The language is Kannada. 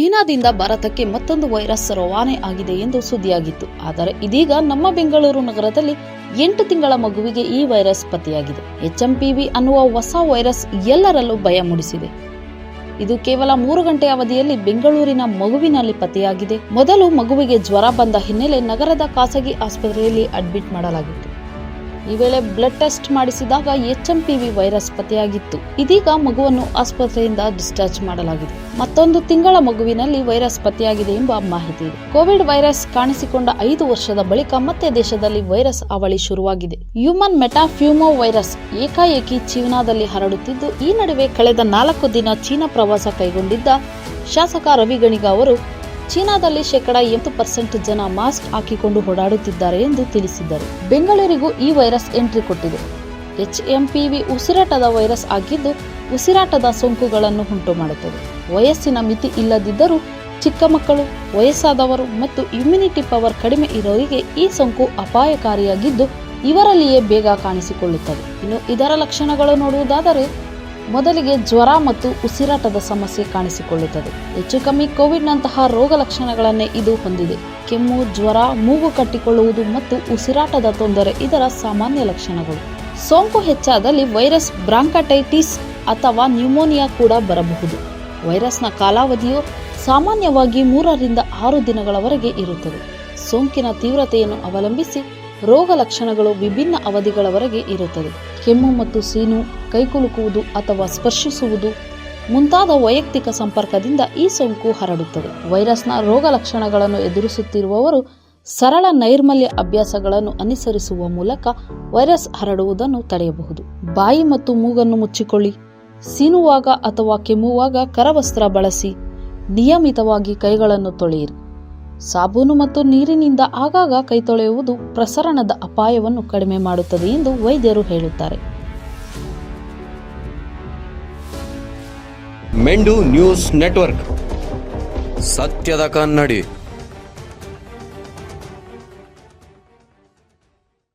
ಚೀನಾದಿಂದ ಭಾರತಕ್ಕೆ ಮತ್ತೊಂದು ವೈರಸ್ ರವಾನೆ ಆಗಿದೆ ಎಂದು ಸುದ್ದಿಯಾಗಿತ್ತು. ಆದರೆ ಇದೀಗ ನಮ್ಮ ಬೆಂಗಳೂರು ನಗರದಲ್ಲಿ 8 ತಿಂಗಳ ಮಗುವಿಗೆ ಈ ವೈರಸ್ ಪತ್ತೆಯಾಗಿದೆ. HMPV ಅನ್ನುವ ಹೊಸ ವೈರಸ್ ಎಲ್ಲರಲ್ಲೂ ಭಯ ಮೂಡಿಸಿದೆ. ಇದು ಕೇವಲ 3 ಗಂಟೆ ಅವಧಿಯಲ್ಲಿ ಬೆಂಗಳೂರಿನ ಮಗುವಿನಲ್ಲಿ ಪತ್ತೆಯಾಗಿದೆ. ಮೊದಲು ಮಗುವಿಗೆ ಜ್ವರ ಬಂದ ಹಿನ್ನೆಲೆ ನಗರದ ಖಾಸಗಿ ಆಸ್ಪತ್ರೆಯಲ್ಲಿ ಅಡ್ಮಿಟ್ ಮಾಡಲಾಗಿತ್ತು. ಈ ವೇಳೆ ಬ್ಲಡ್ ಟೆಸ್ಟ್ ಮಾಡಿಸಿದಾಗ HMPV ವೈರಸ್ ಪತ್ತೆಯಾಗಿತ್ತು. ಇದೀಗ ಮಗುವನ್ನು ಆಸ್ಪತ್ರೆಯಿಂದ ಡಿಸ್ಚಾರ್ಜ್ ಮಾಡಲಾಗಿದೆ. ಮತ್ತೊಂದು ತಿಂಗಳ ಮಗುವಿನಲ್ಲಿ ವೈರಸ್ ಪತ್ತೆಯಾಗಿದೆ ಎಂಬ ಮಾಹಿತಿ ಇದೆ. ಕೋವಿಡ್ ವೈರಸ್ ಕಾಣಿಸಿಕೊಂಡ 5 ವರ್ಷದ ಬಳಿಕ ಮತ್ತೆ ದೇಶದಲ್ಲಿ ವೈರಸ್ ಅವಳಿ ಶುರುವಾಗಿದೆ. ಹ್ಯೂಮನ್ ಮೆಟಾಪ್ಯೂಮೋ ವೈರಸ್ ಏಕಾಏಕಿ ಚೀನಾದಲ್ಲಿ ಹರಡುತ್ತಿದ್ದು, ಈ ನಡುವೆ ಕಳೆದ 4 ದಿನ ಚೀನಾ ಪ್ರವಾಸ ಕೈಗೊಂಡಿದ್ದ ಶಾಸಕ ರವಿ ಗಣಿಗ ಅವರು ಚೀನಾದಲ್ಲಿ 80% ಜನ ಮಾಸ್ಕ್ ಹಾಕಿಕೊಂಡು ಓಡಾಡುತ್ತಿದ್ದಾರೆ ಎಂದು ತಿಳಿಸಿದ್ದರು. ಬೆಂಗಳೂರಿಗೂ ಈ ವೈರಸ್ ಎಂಟ್ರಿ ಕೊಟ್ಟಿದೆ. HMPV ಉಸಿರಾಟದ ವೈರಸ್ ಆಗಿದ್ದು, ಉಸಿರಾಟದ ಸೋಂಕುಗಳನ್ನು ಉಂಟು ಮಾಡುತ್ತದೆ. ವಯಸ್ಸಿನ ಮಿತಿ ಇಲ್ಲದಿದ್ದರೂ ಚಿಕ್ಕ ಮಕ್ಕಳು, ವಯಸ್ಸಾದವರು ಮತ್ತು ಇಮ್ಯುನಿಟಿ ಪವರ್ ಕಡಿಮೆ ಇರೋರಿಗೆ ಈ ಸೋಂಕು ಅಪಾಯಕಾರಿಯಾಗಿದ್ದು, ಇವರಲ್ಲಿಯೇ ಬೇಗ ಕಾಣಿಸಿಕೊಳ್ಳುತ್ತದೆ. ಇನ್ನು ಇದರ ಲಕ್ಷಣಗಳು ನೋಡುವುದಾದರೆ, ಮೊದಲಿಗೆ ಜ್ವರ ಮತ್ತು ಉಸಿರಾಟದ ಸಮಸ್ಯೆ ಕಾಣಿಸಿಕೊಳ್ಳುತ್ತದೆ. ಹೆಚ್ಚು ಕಮ್ಮಿ ಕೋವಿಡ್ನಂತಹ ರೋಗ ಲಕ್ಷಣಗಳನ್ನೇ ಇದು ಹೊಂದಿದೆ. ಕೆಮ್ಮು, ಜ್ವರ, ಮೂಗು ಕಟ್ಟಿಕೊಳ್ಳುವುದು ಮತ್ತು ಉಸಿರಾಟದ ತೊಂದರೆ ಇದರ ಸಾಮಾನ್ಯ ಲಕ್ಷಣಗಳು. ಸೋಂಕು ಹೆಚ್ಚಾದಲ್ಲಿ ವೈರಸ್ ಬ್ರಾಂಕೈಟಿಸ್ ಅಥವಾ ನ್ಯೂಮೋನಿಯಾ ಕೂಡ ಬರಬಹುದು. ವೈರಸ್ನ ಕಾಲಾವಧಿಯು ಸಾಮಾನ್ಯವಾಗಿ 3 ರಿಂದ 6 ದಿನಗಳವರೆಗೆ ಇರುತ್ತದೆ. ಸೋಂಕಿನ ತೀವ್ರತೆಯನ್ನು ಅವಲಂಬಿಸಿ ರೋಗ ಲಕ್ಷಣಗಳು ವಿಭಿನ್ನ ಅವಧಿಗಳವರೆಗೆ ಇರುತ್ತದೆ. ಕೆಮ್ಮು ಮತ್ತು ಸೀನು, ಕೈಕುಲುಕುವುದು ಅಥವಾ ಸ್ಪರ್ಶಿಸುವುದು ಮುಂತಾದ ವೈಯಕ್ತಿಕ ಸಂಪರ್ಕದಿಂದ ಈ ಸೋಂಕು ಹರಡುತ್ತದೆ. ವೈರಸ್ನ ರೋಗ ಲಕ್ಷಣಗಳನ್ನು ಎದುರಿಸುತ್ತಿರುವವರು ಸರಳ ನೈರ್ಮಲ್ಯ ಅಭ್ಯಾಸಗಳನ್ನು ಅನುಸರಿಸುವ ಮೂಲಕ ವೈರಸ್ ಹರಡುವುದನ್ನು ತಡೆಯಬಹುದು. ಬಾಯಿ ಮತ್ತು ಮೂಗನ್ನು ಮುಚ್ಚಿಕೊಳ್ಳಿ. ಸೀನುವಾಗ ಅಥವಾ ಕೆಮ್ಮುವಾಗ ಕರವಸ್ತ್ರ ಬಳಸಿ. ನಿಯಮಿತವಾಗಿ ಕೈಗಳನ್ನು ತೊಳೆಯಿರಿ. ಸಾಬೂನು ಮತ್ತು ನೀರಿನಿಂದ ಆಗಾಗ ಕೈ ತೊಳೆಯುವುದು ಪ್ರಸರಣದ ಅಪಾಯವನ್ನು ಕಡಿಮೆ ಮಾಡುತ್ತದೆ ಎಂದು ವೈದ್ಯರು ಹೇಳುತ್ತಾರೆ. ಮೆಂಡು ನ್ಯೂಸ್ ನೆಟ್ವರ್ಕ್, ಸತ್ಯದ ಕನ್ನಡಿ.